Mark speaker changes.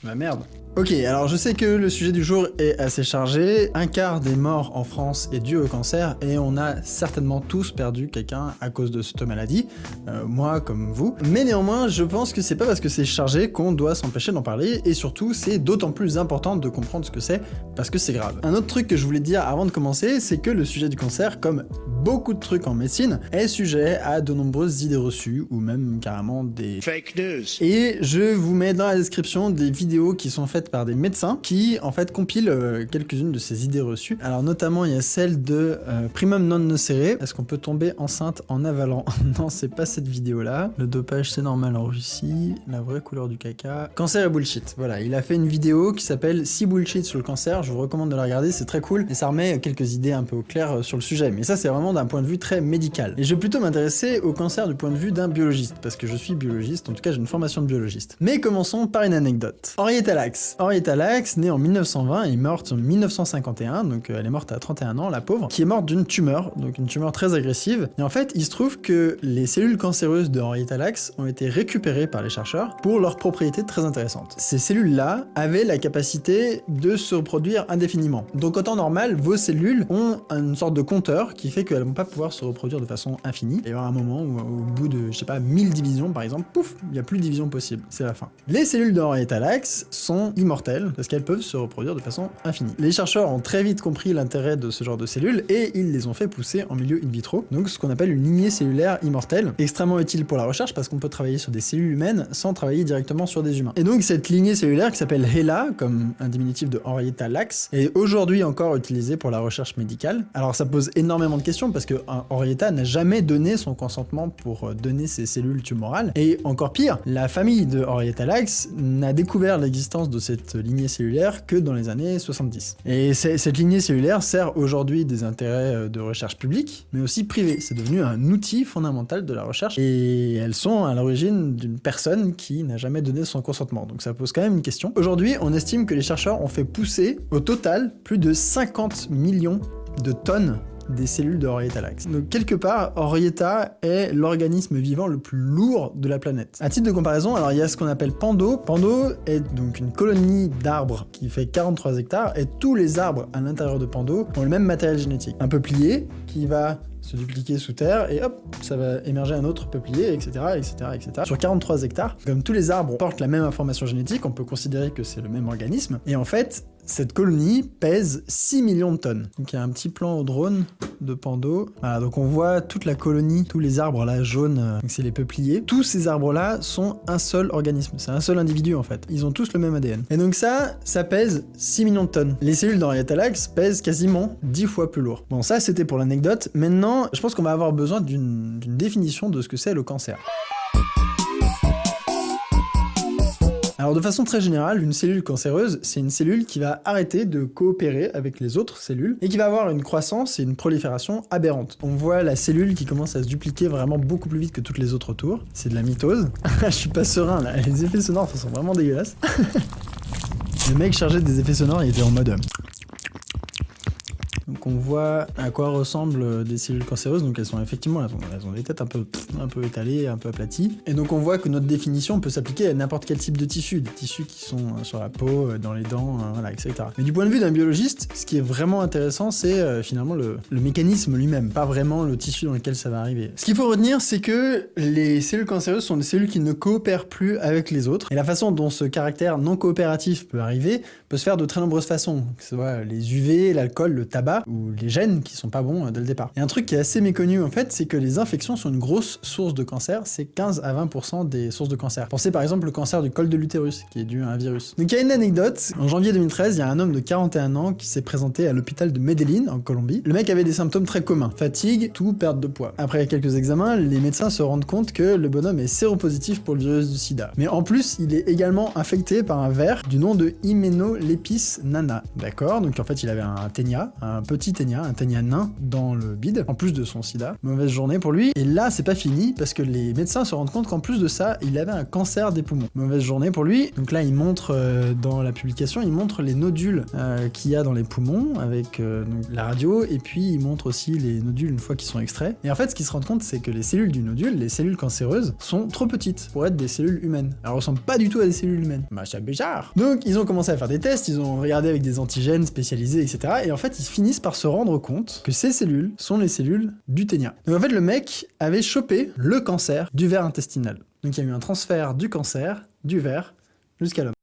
Speaker 1: Bah merde. Ok, alors je sais que le sujet du jour est assez chargé, un quart des morts en France est dû au cancer et on a certainement tous perdu quelqu'un à cause de cette maladie, moi comme vous. Mais néanmoins, je pense que c'est pas parce que c'est chargé qu'on doit s'empêcher d'en parler et surtout c'est d'autant plus important de comprendre ce que c'est parce que c'est grave. Un autre truc que je voulais dire avant de commencer, c'est que le sujet du cancer, comme beaucoup de trucs en médecine, est sujet à de nombreuses idées reçues ou même carrément des
Speaker 2: fake news.
Speaker 1: Et je vous mets dans la description des vidéos qui sont faites par des médecins qui en fait compilent quelques-unes de ces idées reçues. Alors notamment il y a celle de primum non nocere, est-ce qu'on peut tomber enceinte en avalant? Non, c'est pas cette vidéo là. Le dopage c'est normal en Russie, la vraie couleur du caca. Cancer et bullshit, voilà, il a fait une vidéo qui s'appelle 6 bullshit sur le cancer, je vous recommande de la regarder, c'est très cool et ça remet quelques idées un peu au clair sur le sujet, mais ça c'est vraiment d'un point de vue très médical. Et je vais plutôt m'intéresser au cancer du point de vue d'un biologiste, parce que je suis biologiste, en tout cas j'ai une formation de biologiste. Mais commençons par une anecdote. Henrietta Lacks. Henrietta Lacks, née en 1920 et morte en 1951, donc elle est morte à 31 ans, la pauvre, qui est morte d'une tumeur, donc une tumeur très agressive. Et en fait, il se trouve que les cellules cancéreuses de Henrietta Lacks ont été récupérées par les chercheurs pour leurs propriétés très intéressantes. Ces cellules-là avaient la capacité de se reproduire indéfiniment. Donc en temps normal, vos cellules ont une sorte de compteur qui fait qu'elles vont pas pouvoir se reproduire de façon infinie. Il y aura un moment où au bout de, je sais pas, 1000 divisions par exemple, pouf, il n'y a plus de division possible, c'est la fin. Les cellules de Henrietta Lacks sont immortelles parce qu'elles peuvent se reproduire de façon infinie. Les chercheurs ont très vite compris l'intérêt de ce genre de cellules et ils les ont fait pousser en milieu in vitro, donc ce qu'on appelle une lignée cellulaire immortelle, extrêmement utile pour la recherche parce qu'on peut travailler sur des cellules humaines sans travailler directement sur des humains. Et donc cette lignée cellulaire qui s'appelle HeLa, comme un diminutif de Henrietta Lacks, est aujourd'hui encore utilisée pour la recherche médicale. Alors ça pose énormément de questions parce que Henrietta n'a jamais donné son consentement pour donner ses cellules tumorales, et encore pire, la famille de Henrietta Lacks n'a découvert l'existence de cette lignée cellulaire que dans les années 70. Et cette lignée cellulaire sert aujourd'hui des intérêts de recherche publique, mais aussi privée. C'est devenu un outil fondamental de la recherche, et elles sont à l'origine d'une personne qui n'a jamais donné son consentement. Donc ça pose quand même une question. Aujourd'hui, on estime que les chercheurs ont fait pousser, au total, plus de 50 millions de tonnes des cellules de Henrietta Lacks. Donc quelque part, Henrietta est l'organisme vivant le plus lourd de la planète. À titre de comparaison, alors il y a ce qu'on appelle Pando. Pando est donc une colonie d'arbres qui fait 43 hectares, et tous les arbres à l'intérieur de Pando ont le même matériel génétique. Un peuplier qui va se dupliquer sous terre, et hop, ça va émerger un autre peuplier, etc., etc., etc. Sur 43 hectares, comme tous les arbres portent la même information génétique, on peut considérer que c'est le même organisme, et en fait, cette colonie pèse 6 millions de tonnes. Donc il y a un petit plan au drone de Pando. Voilà, donc on voit toute la colonie, tous les arbres là jaunes, c'est les peupliers. Tous ces arbres là sont un seul organisme, c'est un seul individu en fait. Ils ont tous le même ADN. Et donc ça pèse 6 millions de tonnes. Les cellules d'Henrietta Lacks pèsent quasiment 10 fois plus lourd. Bon, ça c'était pour l'anecdote. Maintenant, je pense qu'on va avoir besoin d'une définition de ce que c'est le cancer. Alors de façon très générale, une cellule cancéreuse, c'est une cellule qui va arrêter de coopérer avec les autres cellules et qui va avoir une croissance et une prolifération aberrantes. On voit la cellule qui commence à se dupliquer vraiment beaucoup plus vite que toutes les autres autour. C'est de la mitose. Je suis pas serein là, les effets sonores sont vraiment dégueulasses. Le mec chargé des effets sonores, il était en mode... Donc on voit à quoi ressemblent des cellules cancéreuses, donc elles ont des têtes un peu étalées, un peu aplaties. Et donc on voit que notre définition peut s'appliquer à n'importe quel type de tissu, des tissus qui sont sur la peau, dans les dents, voilà, etc. Mais du point de vue d'un biologiste, ce qui est vraiment intéressant, c'est finalement le mécanisme lui-même, pas vraiment le tissu dans lequel ça va arriver. Ce qu'il faut retenir, c'est que les cellules cancéreuses sont des cellules qui ne coopèrent plus avec les autres, et la façon dont ce caractère non coopératif peut arriver peut se faire de très nombreuses façons, que ce soit les UV, l'alcool, le tabac, ou les gènes qui sont pas bons dès le départ. Et un truc qui est assez méconnu en fait, c'est que les infections sont une grosse source de cancer, c'est 15 à 20% des sources de cancer. Pensez par exemple au cancer du col de l'utérus, qui est dû à un virus. Donc il y a une anecdote, en janvier 2013, il y a un homme de 41 ans qui s'est présenté à l'hôpital de Medellín, en Colombie. Le mec avait des symptômes très communs, fatigue, toux, perte de poids. Après quelques examens, les médecins se rendent compte que le bonhomme est séropositif pour le virus du sida. Mais en plus, il est également infecté par un ver du nom de Hyménolepis nana. D'accord, donc en fait il avait un ténia, un petit ténia, un ténia nain dans le bide, en plus de son sida. Mauvaise journée pour lui. Et là, c'est pas fini, parce que les médecins se rendent compte qu'en plus de ça, il avait un cancer des poumons. Mauvaise journée pour lui. Donc là, il montre, dans la publication, il montre les nodules qu'il y a dans les poumons, avec donc, la radio, et puis il montre aussi les nodules une fois qu'ils sont extraits. Et en fait, ce qu'ils se rendent compte, c'est que les cellules du nodule, les cellules cancéreuses, sont trop petites pour être des cellules humaines. Elles ressemblent pas du tout à des cellules humaines. Bah, c'est bizarre. Donc, ils ont commencé à faire des tests, ils ont regardé avec des antigènes spécialisés, etc. Et en fait, ils finissent par se rendre compte que ces cellules sont les cellules du ténia. Donc en fait, le mec avait chopé le cancer du ver intestinal. Donc il y a eu un transfert du cancer, du ver, jusqu'à l'homme.